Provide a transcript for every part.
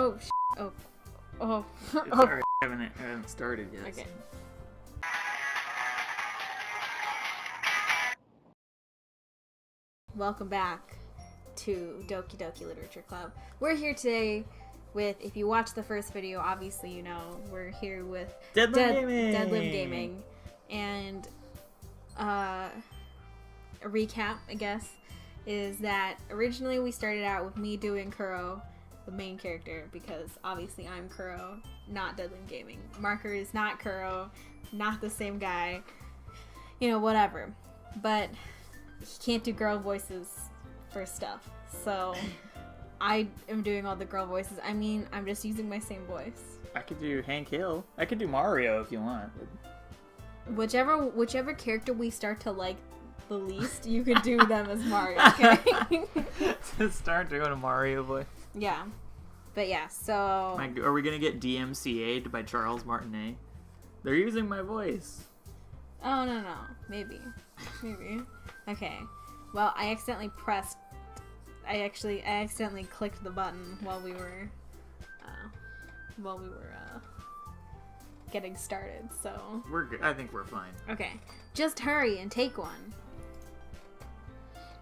Oh, oh. Oh. It's alright. I haven't started yet. Okay. So. Welcome back to Doki Doki Literature Club. We're here today with, if you watched the first video, obviously you know, we're here with Deadlim Gaming. And a recap, I guess, is that originally we started out with me doing Curo, the main character, because obviously I'm Curo, not Deadlim Gaming. Marker is not Curo, not the same guy, you know, whatever. But he can't do girl voices for stuff, so I am doing all the girl voices. I mean, I'm just using my same voice. I could do Hank Hill. I could do Mario if you want. Whichever character we start to like the least, you can do them as Mario, okay? Just start doing a Mario voice. Yeah. But yeah, so... Are we going to get DMCA'd by Charles Martinet? They're using my voice. Oh, no. Maybe. Okay. Well, I accidentally clicked the button while we were getting started, so... We're good. I think we're fine. Okay. Just hurry and take one.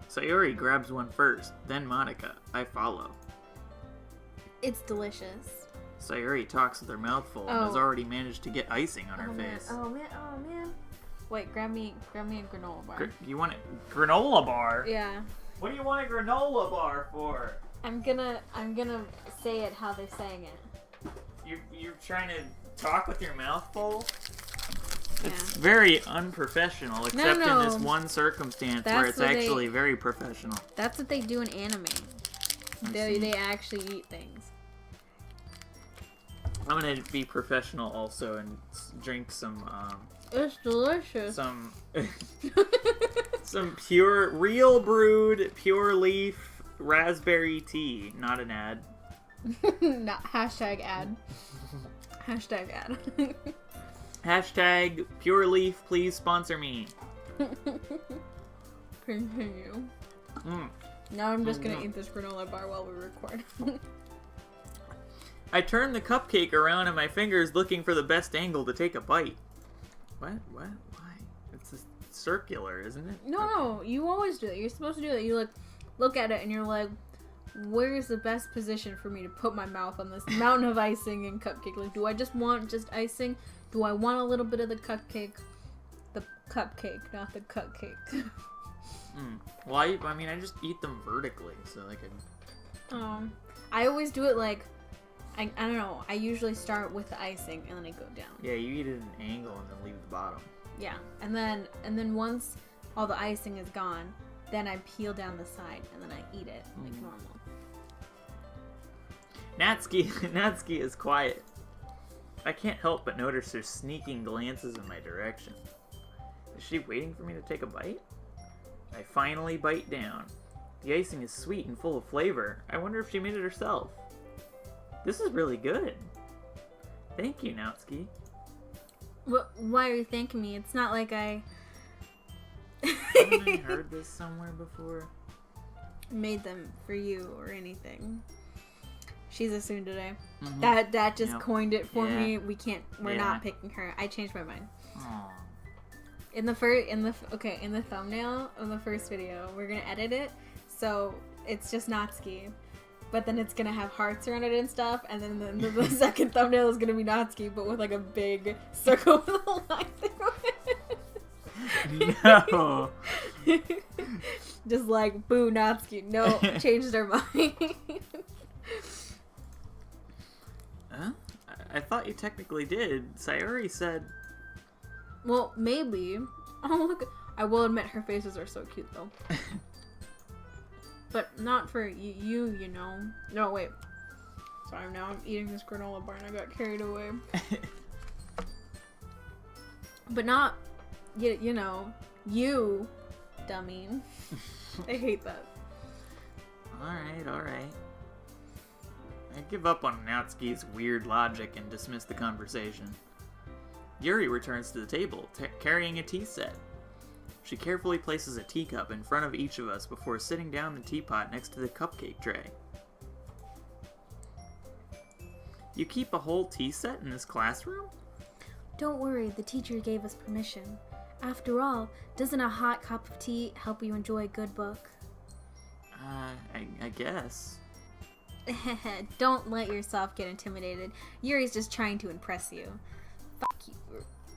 Sayori grabs one first, then Monica. I follow. It's delicious. Sayori talks with her mouth full and has already managed to get icing on her face. Oh man. Wait, grab me a granola bar. You want a granola bar? Yeah. What do you want a granola bar for? I'm gonna say it how they're saying it. You're trying to talk with your mouth full? Yeah. It's very unprofessional, except No. in this one circumstance where it's actually very professional. That's what they do in anime. They actually eat things. I'm gonna be professional also and drink some, It's delicious. some pure, real brewed, pure leaf raspberry tea. Not an ad. Not hashtag ad. Hashtag ad. Hashtag pure leaf, please sponsor me. Continue. Now I'm just gonna eat this granola bar while we record. I turn the cupcake around in my fingers looking for the best angle to take a bite. What? Why? It's circular, isn't it? No, you always do that. You're supposed to do that. You look at it and you're like, where's the best position for me to put my mouth on this mountain of icing and cupcake? Like, do I just want icing? Do I want a little bit of the cupcake? The cupcake, not the cupcake. Well, I mean, I just eat them vertically, so I can... I always do it like, I don't know, I usually start with the icing and then I go down. Yeah, you eat it at an angle and then leave the bottom. Yeah, and then once all the icing is gone, then I peel down the side and then I eat it like normal. Natsuki is quiet. I can't help but notice her sneaking glances in my direction. Is she waiting for me to take a bite? I finally bite down. The icing is sweet and full of flavor. I wonder if she made it herself. This is really good. Thank you, Natsuki. Why are you thanking me? It's not like I... Haven't I heard this somewhere before? Made them for you or anything. She's a tsundere. Mm-hmm. That just coined it for me. We're not picking her. I changed my mind. Aww. In the thumbnail of the first video, we're gonna edit it so it's just Natsuki, but then it's gonna have hearts around it and stuff, and then the second thumbnail is gonna be Natsuki, but with like a big circle with a line through it. No. Just like, boo, Natsuki. No, changed their mind. Huh? I thought you technically did. Sayori said... Well, maybe. Oh, look. I will admit her faces are so cute, though. But not for you know. No, wait. Sorry, now I'm eating this granola bar and I got carried away. But not, you know, you, dummy. I hate that. Alright. I give up on Natsuki's weird logic and dismiss the conversation. Yuri returns to the table, carrying a tea set. She carefully places a teacup in front of each of us before sitting down the teapot next to the cupcake tray. You keep a whole tea set in this classroom? Don't worry, the teacher gave us permission. After all, doesn't a hot cup of tea help you enjoy a good book? I guess. Don't let yourself get intimidated. Yuri's just trying to impress you. Fuck you.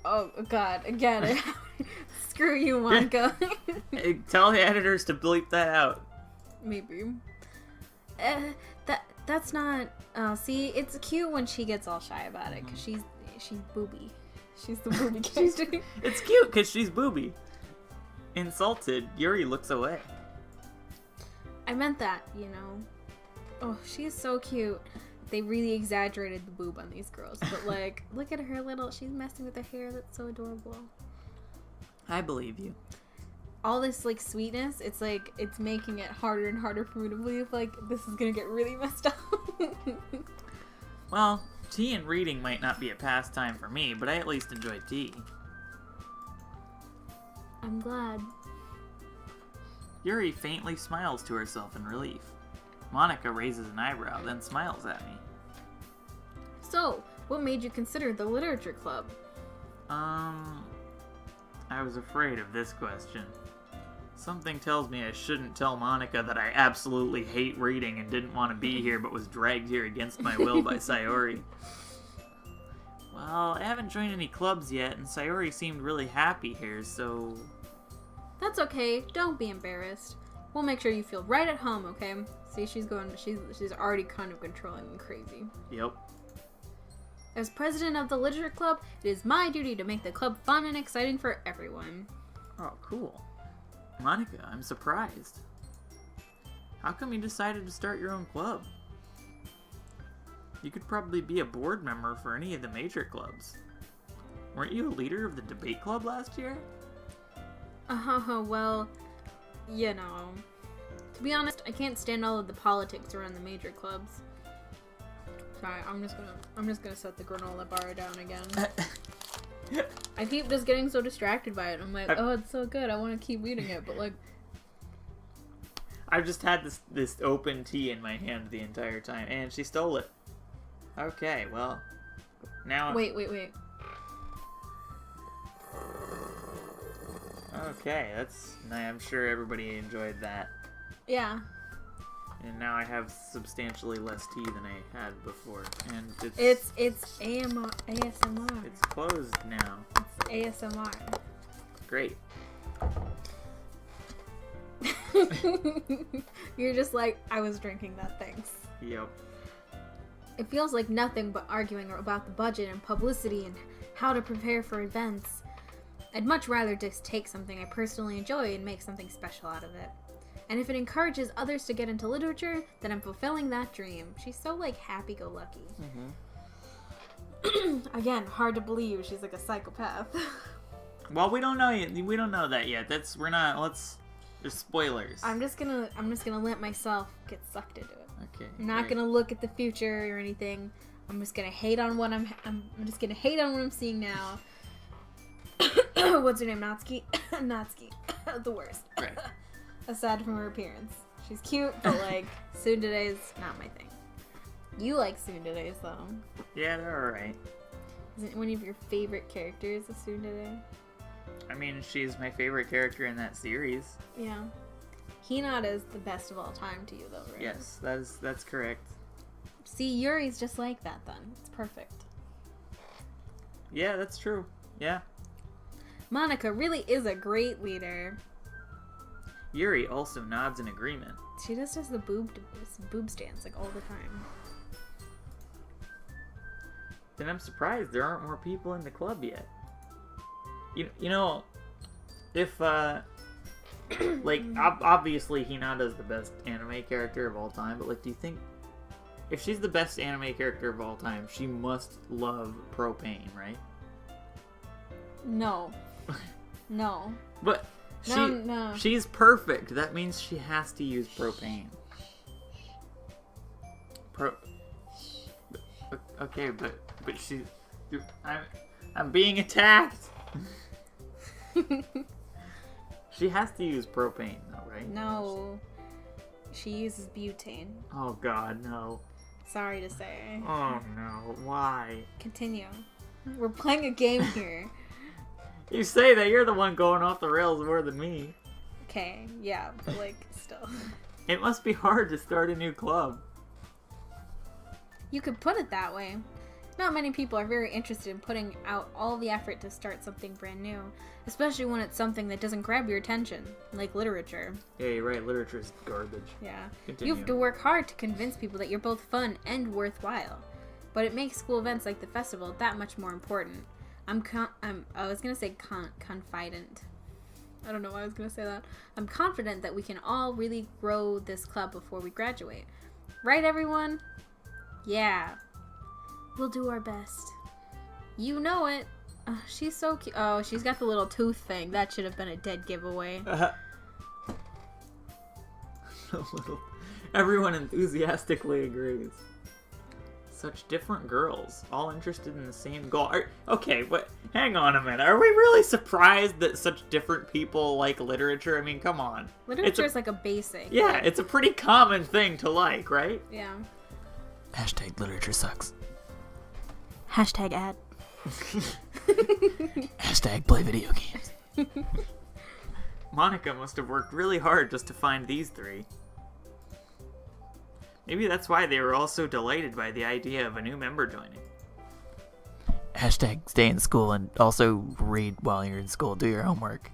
Oh, God, again. Screw you, Monica. Hey, tell the editors to bleep that out. Maybe. That's not... see, it's cute when she gets all shy about it, because she's booby. She's the booby character. It's cute, because she's booby. Insulted, Yuri looks away. I meant that, you know. Oh, she's so cute. They really exaggerated the boob on these girls. But, like, look at her little... She's messing with her hair. That's so adorable. I believe you. All this, like, sweetness, it's, like, it's making it harder and harder for me to believe, like, this is gonna get really messed up. Well, tea and reading might not be a pastime for me, but I at least enjoy tea. I'm glad. Yuri faintly smiles to herself in relief. Monica raises an eyebrow, then smiles at me. So, what made you consider the literature club? I was afraid of this question. Something tells me I shouldn't tell Monica that I absolutely hate reading and didn't want to be here but was dragged here against my will by Sayori. Well, I haven't joined any clubs yet, and Sayori seemed really happy here, so... That's okay. Don't be embarrassed. We'll make sure you feel right at home, okay? See, she's already kind of controlling and crazy. Yep. As president of the literature club, it is my duty to make the club fun and exciting for everyone. Oh, cool. Monica, I'm surprised. How come you decided to start your own club? You could probably be a board member for any of the major clubs. Weren't you a leader of the debate club last year? Well, you know. To be honest, I can't stand all of the politics around the major clubs. Sorry, I'm just gonna set the granola bar down again. I keep just getting so distracted by it. I'm like, oh, it's so good. I want to keep eating it, but like, I've just had this open tea in my hand the entire time, and she stole it. Okay, well, now. Wait. Okay, I'm sure everybody enjoyed that. Yeah. And now I have substantially less tea than I had before, and it's ASMR. It's closed now. It's ASMR. Great. You're just like, I was drinking that, thanks. Yep. It feels like nothing but arguing about the budget and publicity and how to prepare for events. I'd much rather just take something I personally enjoy and make something special out of it. And if it encourages others to get into literature, then I'm fulfilling that dream. She's so, like, happy-go-lucky. Mm-hmm. Again, hard to believe she's, like, a psychopath. Well, we don't know yet. We don't know that yet. There's spoilers. I'm just gonna let myself get sucked into it. Okay. I'm not gonna look at the future or anything. I'm just gonna hate on what I'm just gonna hate on what I'm seeing now. What's her name? Natsuki? Natsuki. The worst. Right. Aside from her appearance. She's cute, but like, tsundere's not my thing. You like tsundere's though. Yeah, they're alright. Isn't one of your favorite characters a tsundere? I mean, she's my favorite character in that series. Yeah. Hinata is the best of all time to you though, right? Yes, that's correct. See, Yuri's just like that then. It's perfect. Yeah, that's true. Yeah. Monica really is a great leader. Yuri also nods in agreement. She just does the boob stance like all the time. Then I'm surprised there aren't more people in the club yet. You know, if like obviously Hinata's the best anime character of all time, but like, do you think if she's the best anime character of all time, she must love propane, right? No. No. But No. She's perfect. That means she has to use propane. Okay, but she. I'm being attacked. She has to use propane, though, right? No. She uses butane. Oh God, no. Sorry to say. Oh no, why? Continue. We're playing a game here. You say that you're the one going off the rails more than me. Okay, yeah, but like, still. It must be hard to start a new club. You could put it that way. Not many people are very interested in putting out all the effort to start something brand new, especially when it's something that doesn't grab your attention, like literature. Yeah, you're right, literature's garbage. Yeah. Continue. You have to work hard to convince people that you're both fun and worthwhile. But it makes school events like the festival that much more important. I was gonna say confident. I don't know why I was gonna say that. I'm confident that we can all really grow this club before we graduate. Right, everyone? Yeah. We'll do our best. You know it. She's so cute. Oh, she's got the little tooth thing. That should have been a dead giveaway. Everyone enthusiastically agrees. Such different girls, all interested in the same goal. Okay, but hang on a minute. Are we really surprised that such different people like literature? I mean, come on. Literature is like a basic. Yeah, it's a pretty common thing to like, right? Yeah. Hashtag literature sucks. Hashtag ad. Hashtag play video games. Monica must have worked really hard just to find these three. Maybe that's why they were all so delighted by the idea of a new member joining. Hashtag stay in school and also read while you're in school. Do your homework.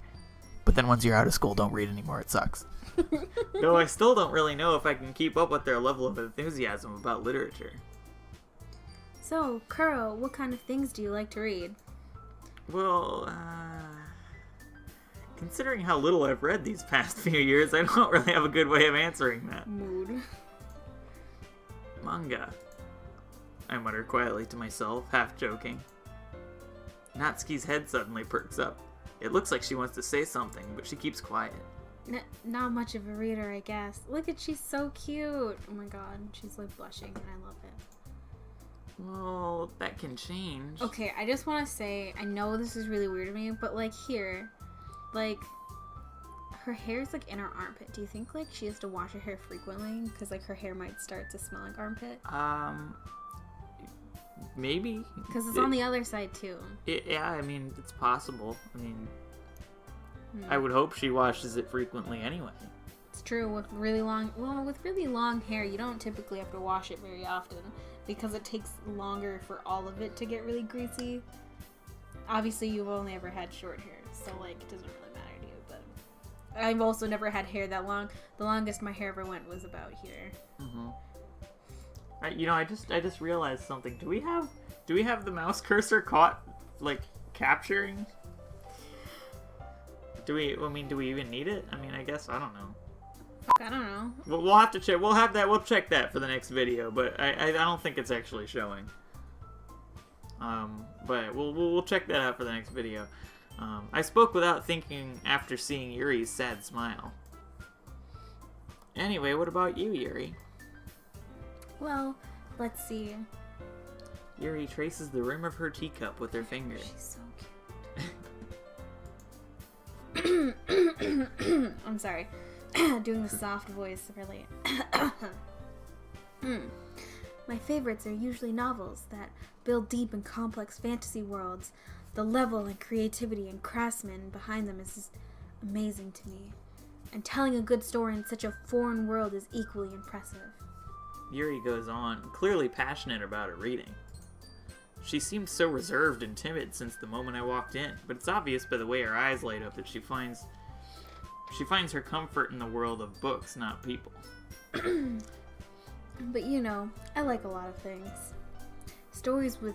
But then once you're out of school, don't read anymore. It sucks. Though I still don't really know if I can keep up with their level of enthusiasm about literature. So, Curo, what kind of things do you like to read? Well, considering how little I've read these past few years, I don't really have a good way of answering that. Mood. Manga, I mutter quietly to myself, half joking. Natsuki's head suddenly perks up. It looks like she wants to say something, but she keeps quiet. Not much of a reader, I guess. Look at, she's so cute. Oh my god, she's like blushing and I love it. Well, that can change. Okay, I just want to say, I know this is really weird to me, but like here, like, her hair's like in her armpit. Do you think like she has to wash her hair frequently? Because like her hair might start to smell like armpit? Maybe. Because it's on the other side too. Yeah, I mean, it's possible. I mean, I would hope she washes it frequently anyway. It's true. With really long hair, you don't typically have to wash it very often because it takes longer for all of it to get really greasy. Obviously, you've only ever had short hair, so like it doesn't really matter to you. But I've also never had hair that long. The longest my hair ever went was about here. Mm-hmm. I just realized something. Do we have the mouse cursor caught, like, capturing? Do we even need it? I mean, I guess, I don't know. I don't know. We'll have to check. We'll check that for the next video, but I don't think it's actually showing. But we'll check that out for the next video. I spoke without thinking after seeing Yuri's sad smile. Anyway, what about you, Yuri? Well, let's see. Yuri traces the rim of her teacup with her fingers. She's so cute. I'm sorry. Doing the soft voice really. My favorites are usually novels that build deep and complex fantasy worlds. The level and creativity and craftsmen behind them is just amazing to me. And telling a good story in such a foreign world is equally impressive. Yuri goes on, clearly passionate about her reading. She seemed so reserved and timid since the moment I walked in, but it's obvious by the way her eyes light up that she finds her comfort in the world of books, not people. But you know, I like a lot of things. Stories with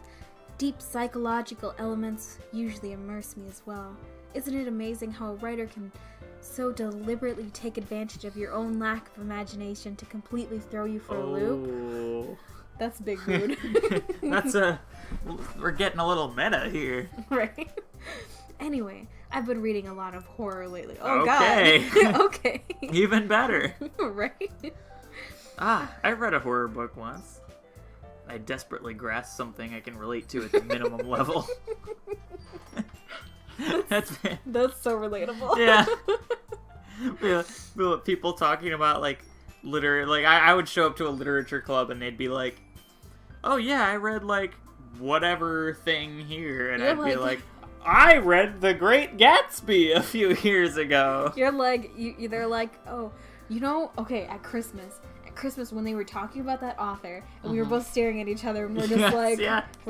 deep psychological elements usually immerse me as well. Isn't it amazing how a writer can so deliberately take advantage of your own lack of imagination to completely throw you for a loop? That's big mood. We're getting a little meta here. Right? Anyway, I've been reading a lot of horror lately. Oh, okay. God. Okay. Even better. Right? I read a horror book once. I desperately grasped something I can relate to at the minimum level. That's so relatable. Yeah. People talking about like I would show up to a literature club and they'd be like, oh yeah, I read like whatever thing here, and You're I'd be like, I read The Great Gatsby a few years ago. You're like, they're like, oh, okay, at Christmas when they were talking about that author, and we were both staring at each other, and we're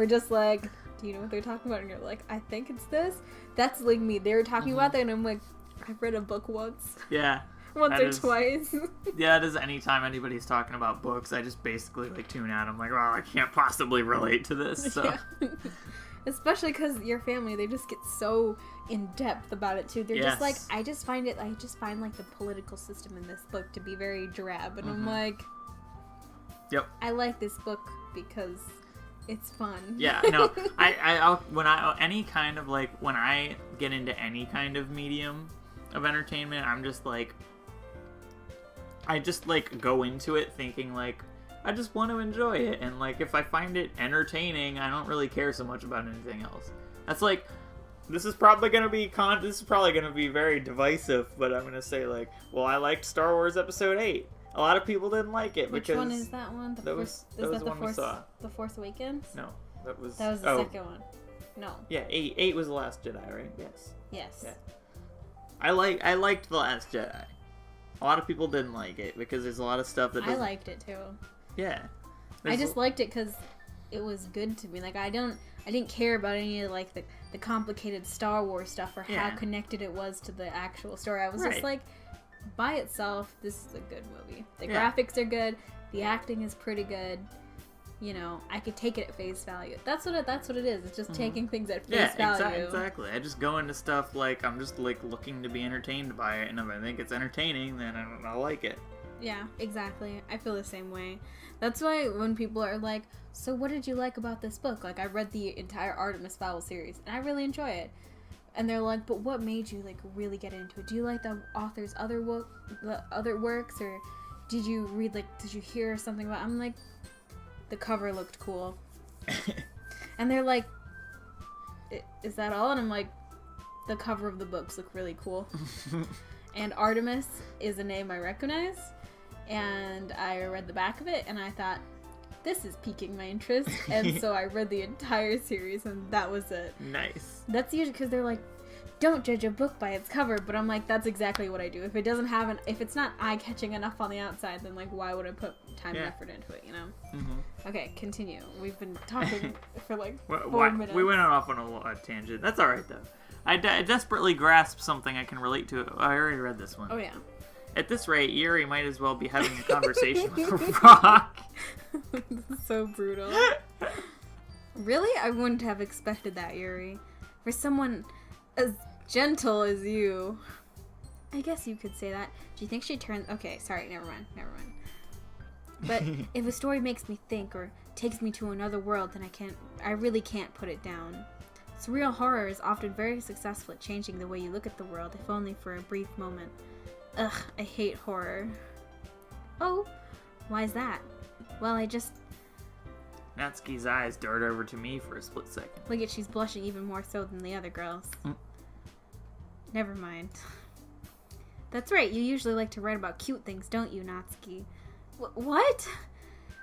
just like, do you know what they're talking about? And you're like, I think it's this. That's like me. They were talking about that, and I'm like, I've read a book once. Yeah. Once or twice. Yeah, it is anytime anybody's talking about books, I just basically like tune out. I'm like, well, I can't possibly relate to this. So. Yeah. Especially because your family, they just get so in depth about it too. They're just like, I just find like the political system in this book to be very drab, and I'm like, yep, I like this book because it's fun. Yeah, no, when I get into any kind of medium of entertainment, I'm just like, I just like go into it thinking like, I just want to enjoy it, and like if I find it entertaining, I don't really care so much about anything else. That's like, this is probably gonna be very divisive, but I'm gonna say like, well, I liked Star Wars Episode 8. A lot of people didn't like it. Which one is that one? That was the one we saw. The Force Awakens? No, that was the second one. No. Yeah, 8 was The Last Jedi, right? Yes. Yes. Yeah. I liked The Last Jedi. A lot of people didn't like it because there's a lot of stuff that I liked it too. Yeah. I just liked it because it was good to me. Like, I didn't care about any of like the complicated Star Wars stuff or how connected it was to the actual story. I was just like, by itself, this is a good movie. The graphics are good. The acting is pretty good. You know, I could take it at face value. That's what it is. It's just taking things at face value. Yeah, exactly. I just go into stuff like I'm just like looking to be entertained by it, and if I think it's entertaining, then I like it. Yeah, exactly. I feel the same way. That's why when people are like, so what did you like about this book? Like, I read the entire Artemis Fowl series, and I really enjoy it. And they're like, but what made you, like, really get into it? Do you like the author's other works, or did you hear something about it? I'm like, the cover looked cool. And they're like, is that all? And I'm like, the cover of the books look really cool. And Artemis is a name I recognize. And I read the back of it, and I thought, this is piquing my interest. And so I read the entire series, and that was it. Nice. That's usually because they're like, don't judge a book by its cover. But I'm like, that's exactly what I do. If it doesn't have if it's not eye-catching enough on the outside, then like, why would I put time and effort into it, you know? Mm-hmm. Okay, continue. We've been talking for like 4 minutes. We went off on a tangent. That's all right, though. I desperately grasped something I can relate to. I already read this one. Oh, yeah. At this rate, Yuri might as well be having a conversation with a rock. This is so brutal. Really? I wouldn't have expected that, Yuri. For someone as gentle as you. I guess you could say that. Do you think she turns... Okay, sorry, never mind. But if a story makes me think or takes me to another world, then I really can't put it down. Surreal horror is often very successful at changing the way you look at the world, if only for a brief moment. Ugh, I hate horror. Oh, why is that? Well, Natsuki's eyes dart over to me for a split second. Look at, she's blushing even more so than the other girls. Never mind. That's right, you usually like to write about cute things, don't you, Natsuki? What?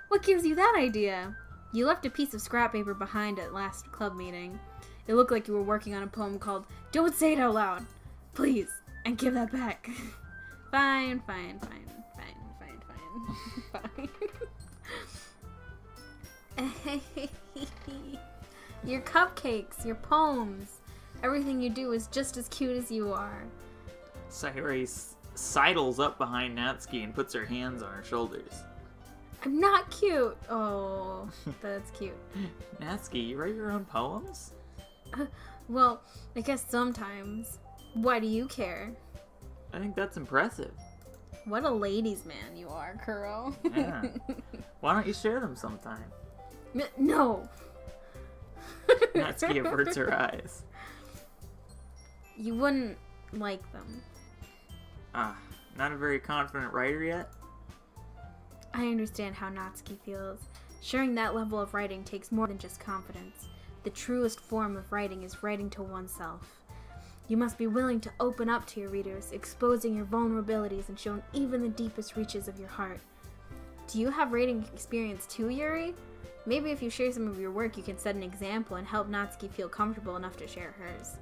What gives you that idea? You left a piece of scrap paper behind at last club meeting. It looked like you were working on a poem called Don't Say It Out Loud, Please, and give that back. Fine. Your cupcakes, your poems, everything you do is just as cute as you are. Sayori sidles up behind Natsuki and puts her hands on her shoulders. I'm not cute. Oh, that's cute. Natsuki, you write your own poems? Well, I guess sometimes. Why do you care? I think that's impressive. What a ladies' man you are, Curo. Yeah. Why don't you share them sometime? No. Natsuki averts her eyes. You wouldn't like them. Not a very confident writer yet? I understand how Natsuki feels. Sharing that level of writing takes more than just confidence. The truest form of writing is writing to oneself. You must be willing to open up to your readers, exposing your vulnerabilities and showing even the deepest reaches of your heart. Do you have writing experience too, Yuri? Maybe if you share some of your work, you can set an example and help Natsuki feel comfortable enough to share hers.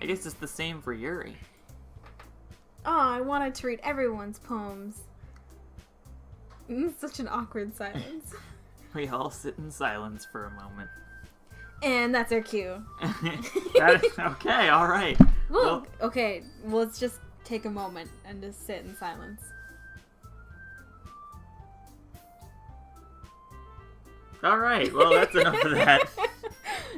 I guess it's the same for Yuri. Oh, I wanted to read everyone's poems. Such an awkward silence. We all sit in silence for a moment. And that's our cue. Okay, alright. Well, okay, let's just take a moment and just sit in silence. Alright, well, that's enough of that.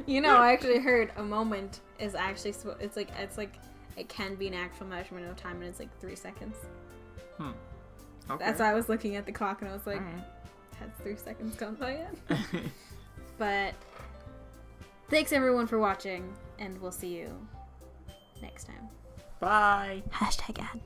You know, I actually heard a moment is actually, it's like it can be an actual measurement of time, and it's like 3 seconds. Okay. That's why I was looking at the clock, and I was like, has 3 seconds gone by yet? But thanks everyone for watching, and we'll see you next time. Bye. #ad.